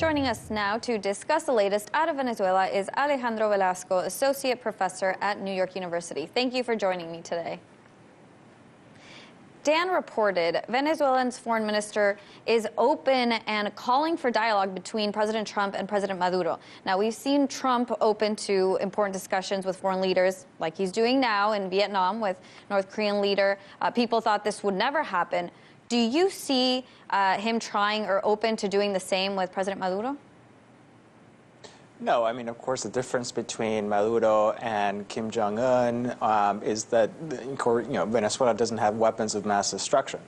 Joining us now to discuss the latest out of Venezuela is Alejandro Velasco, Associate Professor at New York University. Thank you for joining me today. Dan reported Venezuela's foreign minister is open and calling for dialogue between President Trump and President Maduro. Now, we've seen Trump open to important discussions with foreign leaders, like he's doing now in Vietnam with North Korean leader. People thought this would never happen. Do you see him trying or open to doing the same with President Maduro? No, I mean, of course, the difference between Maduro and Kim Jong-un is that Venezuela doesn't have weapons of mass destruction.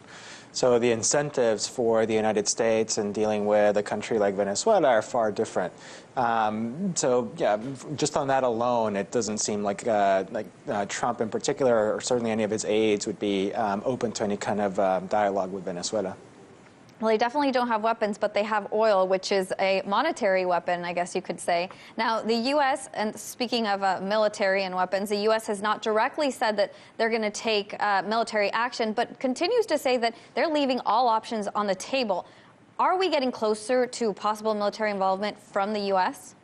So the incentives for the United States in dealing with a country like Venezuela are far different. So yeah, just on that alone, it doesn't seem like Trump in particular, or certainly any of his aides, would be open to any kind of dialogue with Venezuela. Well, they definitely don't have weapons, but they have oil, which is a monetary weapon, I guess you could say. Now, the U.S., and speaking of military and weapons, the U.S. has not directly said that they're going to take military action, but continues to say that they're leaving all options on the table. Are we getting closer to possible military involvement from the U.S.?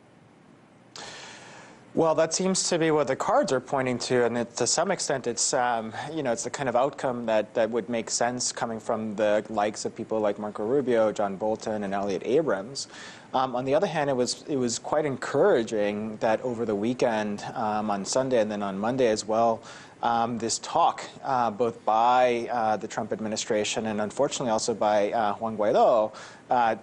Well, that seems to be what the cards are pointing to, and to some extent, it's it's the kind of outcome that would make sense coming from the likes of people like Marco Rubio, John Bolton, and Elliott Abrams. On the other hand, it was quite encouraging that over the weekend, on Sunday and then on Monday as well, this talk, both by the Trump administration and unfortunately also by Juan Guaido,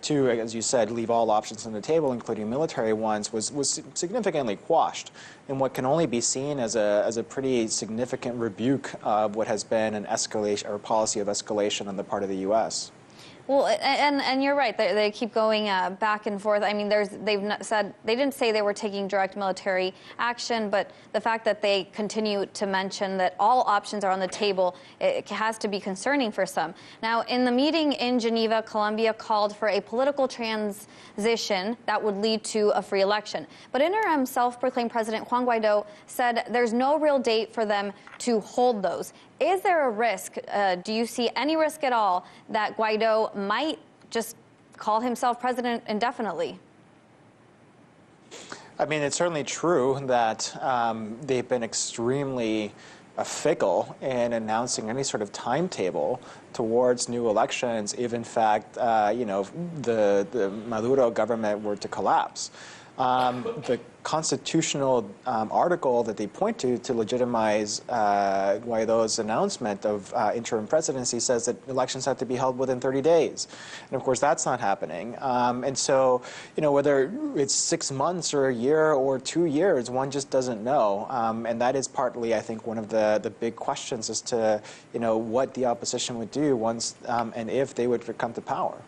to, as you said, leave all options on the table, including military ones, was significantly quashed in what can only be seen as a pretty significant rebuke of what has been an escalation or policy of escalation on the part of the U.S. Well, and you're right. They keep going back and forth. I mean, they didn't say they were taking direct military action, but the fact that they continue to mention that all options are on the table, it has to be concerning for some. Now, in the meeting in Geneva, Colombia called for a political transition that would lead to a free election. But interim self-proclaimed President Juan Guaido said there's no real date for them to hold those. Is there a risk, do you see any risk at all, that Guaido might just call himself president indefinitely? I mean, it's certainly true that they've been extremely fickle in announcing any sort of timetable towards new elections if, in fact, the Maduro government were to collapse. The constitutional article that they point to legitimize Guaido's announcement of interim presidency says that elections have to be held within 30 days. And of course, that's not happening. And so, whether it's 6 months or a year or 2 years, one just doesn't know. And that is partly, I think, one of the big questions as to, what the opposition would do once and if they would come to power.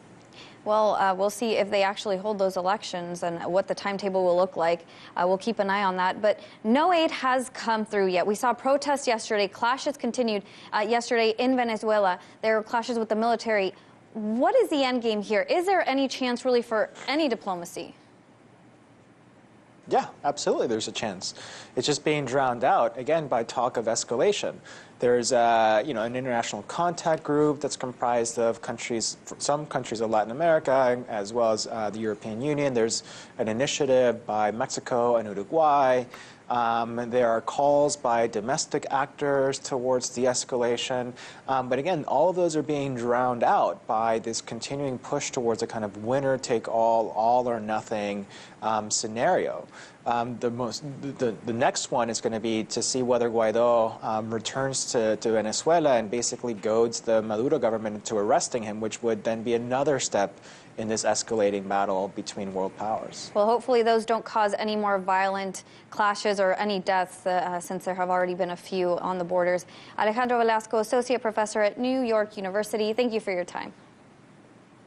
Well, we'll see if they actually hold those elections and what the timetable will look like. We'll keep an eye on that. But no aid has come through yet. We saw protests yesterday. Clashes continued yesterday in Venezuela. There were clashes with the military. What is the end game here? Is there any chance really for any diplomacy? Yeah, absolutely there's a chance. It's just being drowned out, again, by talk of escalation. There's an international contact group that's comprised of some countries of Latin America, as well as the European Union. There's an initiative by Mexico and Uruguay. There are calls by domestic actors towards de-escalation. But again, all of those are being drowned out by this continuing push towards a kind of winner-take-all, all-or-nothing scenario. The next one is going to be to see whether Guaido returns to Venezuela and basically goads the Maduro government into arresting him, which would then be another step in this escalating battle between world powers. Well, hopefully those don't cause any more violent clashes or any deaths, since there have already been a few on the borders. Alejandro Velasco, Associate Professor at New York University, thank you for your time.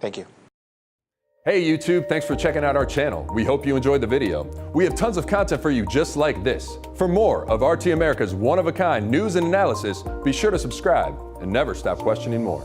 Thank you. Hey YouTube, thanks for checking out our channel. We hope you enjoyed the video. We have tons of content for you just like this. For more of RT America's one-of-a-kind news and analysis, be sure to subscribe and never stop questioning more.